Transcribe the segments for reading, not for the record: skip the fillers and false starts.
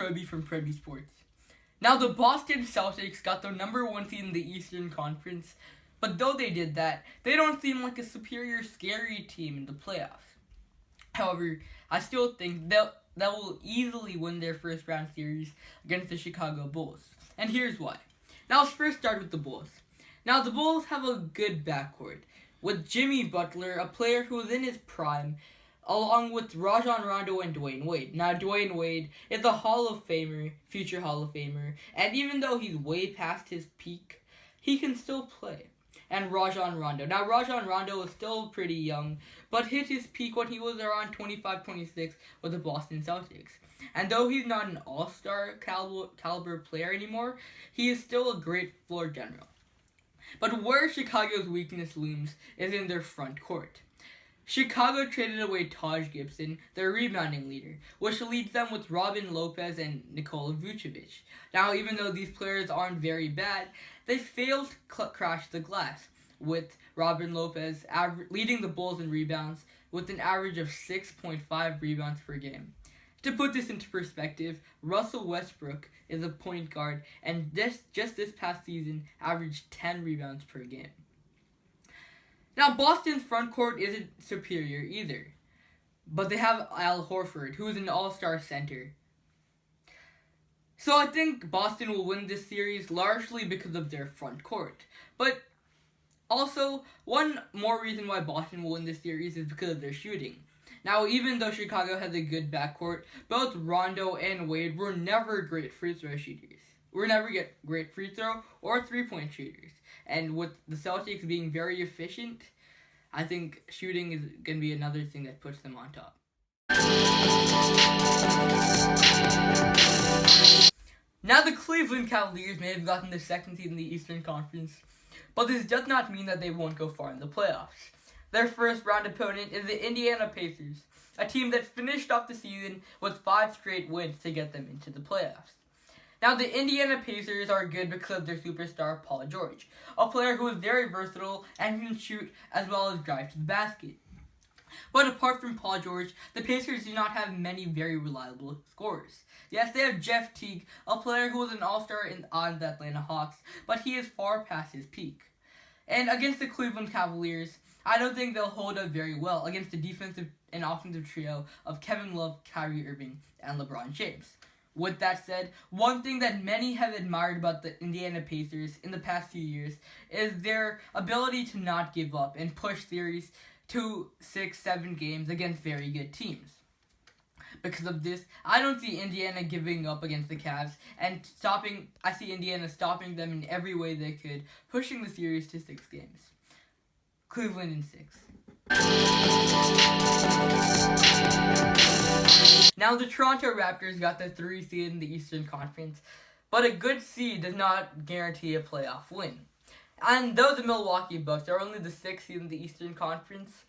Proby from ProbySportz. Now, the Boston Celtics got the #1 seed in the Eastern Conference, but though they did that, they don't seem like a superior, scary team in the playoffs. However, I still think they will easily win their first round series against the Chicago Bulls. And here's why. Now, let's first start with the Bulls. Now, the Bulls have a good backcourt, with Jimmy Butler, a player who is in his prime, along with Rajon Rondo and Dwayne Wade. Now, Dwayne Wade is a Hall of Famer, future Hall of Famer, and even though he's way past his peak, he can still play. And Rajon Rondo. Now, Rajon Rondo is still pretty young, but hit his peak when he was around 25-26 with the Boston Celtics. And though he's not an all-star caliber player anymore, he is still a great floor general. But where Chicago's weakness looms is in their front court. Chicago traded away Taj Gibson, their rebounding leader, which leads them with Robin Lopez and Nikola Vucevic. Now, even though these players aren't very bad, they failed to crash the glass, with Robin Lopez leading the Bulls in rebounds with an average of 6.5 rebounds per game. To put this into perspective, Russell Westbrook is a point guard and just this past season averaged 10 rebounds per game. Now, Boston's front court isn't superior either, but they have Al Horford, who is an all-star center. So I think Boston will win this series largely because of their front court. But also, one more reason why Boston will win this series is because of their shooting. Now, even though Chicago has a good backcourt, both Rondo and Wade were never great free throw shooters. We're never get great free throw or three-point shooters. And with the Celtics being very efficient, I think shooting is going to be another thing that puts them on top. Now, the Cleveland Cavaliers may have gotten the second seed in the Eastern Conference, but this does not mean that they won't go far in the playoffs. Their first round opponent is the Indiana Pacers, a team that finished off the season with 5 straight wins to get them into the playoffs. Now, the Indiana Pacers are good because of their superstar Paul George, a player who is very versatile and can shoot as well as drive to the basket. But apart from Paul George, the Pacers do not have many very reliable scorers. Yes, they have Jeff Teague, a player who was an all-star on the Atlanta Hawks, but he is far past his peak. And against the Cleveland Cavaliers, I don't think they'll hold up very well against the defensive and offensive trio of Kevin Love, Kyrie Irving, and LeBron James. With that said, one thing that many have admired about the Indiana Pacers in the past few years is their ability to not give up and push series to 6-7 games against very good teams. Because of this, I don't see Indiana giving up against the Cavs and I see Indiana stopping them in every way they could, pushing the series to 6 games. Cleveland in 6. Now, the Toronto Raptors got the 3 seed in the Eastern Conference, but a good seed does not guarantee a playoff win. And though the Milwaukee Bucks are only the 6th seed in the Eastern Conference,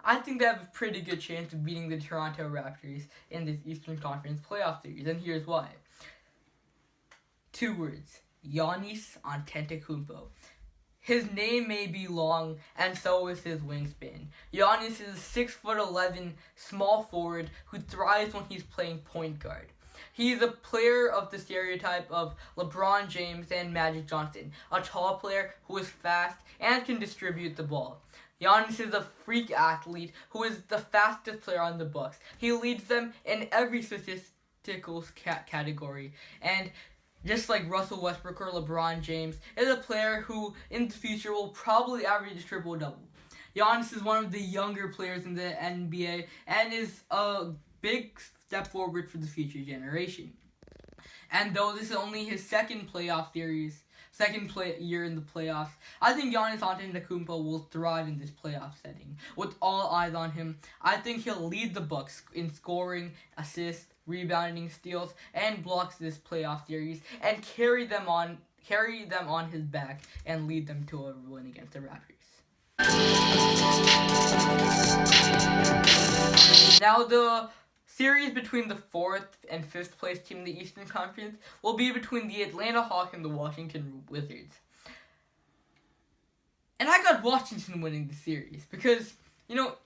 I think they have a pretty good chance of beating the Toronto Raptors in this Eastern Conference playoff series, and here's why. 2 words: Giannis Antetokounmpo. His name may be long, and so is his wingspan. Giannis is a 6'11" small forward who thrives when he's playing point guard. He is a player of the stereotype of LeBron James and Magic Johnson, a tall player who is fast and can distribute the ball. Giannis is a freak athlete who is the fastest player on the Bucks. He leads them in every statistical category, and just like Russell Westbrook or LeBron James, is a player who in the future will probably average a triple-double. Giannis is one of the younger players in the NBA and is a big step forward for the future generation. And though this is only his second year in the playoffs, I think Giannis Antetokounmpo will thrive in this playoff setting. With all eyes on him, I think he'll lead the Bucks in scoring, assists, rebounding, steals, and blocks this playoff series, and carry them on his back and lead them to a win against the Raptors. Now, the series between the 4th and 5th place team in the Eastern Conference will be between the Atlanta Hawks and the Washington Wizards. And I got Washington winning the series because,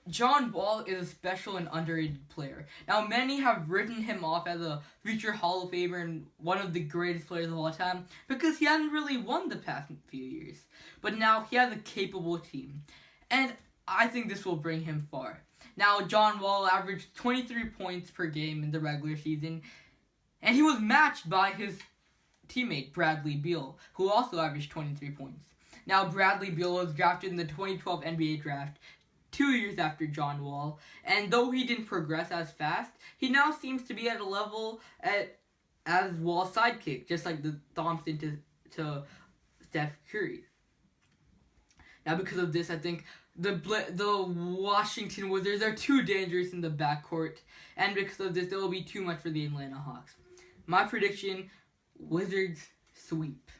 John Wall is a special and underrated player. Now, many have written him off as a future Hall of Famer and one of the greatest players of all time because he hadn't really won the past few years. But now he has a capable team. And I think this will bring him far. Now, John Wall averaged 23 points per game in the regular season, and he was matched by his teammate, Bradley Beal, who also averaged 23 points. Now, Bradley Beal was drafted in the 2012 NBA draft 2 years after John Wall, and though he didn't progress as fast, he now seems to be at a level as Wall's sidekick, just like the Thompson to Steph Curry. Now, because of this, I think the Washington Wizards are too dangerous in the backcourt, and because of this, there will be too much for the Atlanta Hawks. My prediction, Wizards sweep.